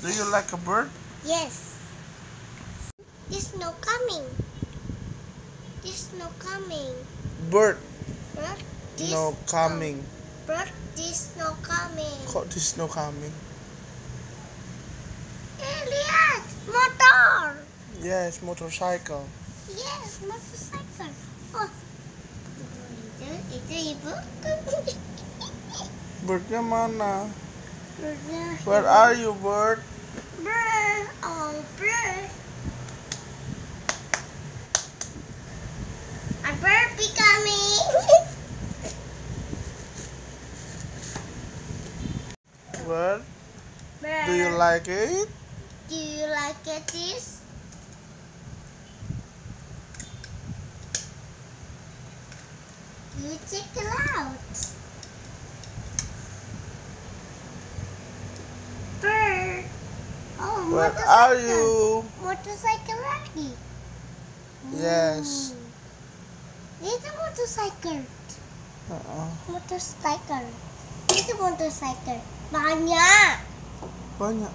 Do you like a bird? Yes. This no coming. This no coming. Bird. Bird. This No coming. Bird. This no coming. Kok this no coming? Lihat, motor. Yes, motorcycle. Yes, motorcycle. Oh, itu ibu. Birdnya mana? Birdnya. Where are you, bird? Bird. Oh, bird. A bird becoming. Bird. Bird. Do you like it? Do you like this? You check it out. Bird. Oh, Where motorcycle. are you? Motorcycle lagi. Yes. Itu motorcycle. Motorcycle. Itu motorcycle. Banyak. Banyak.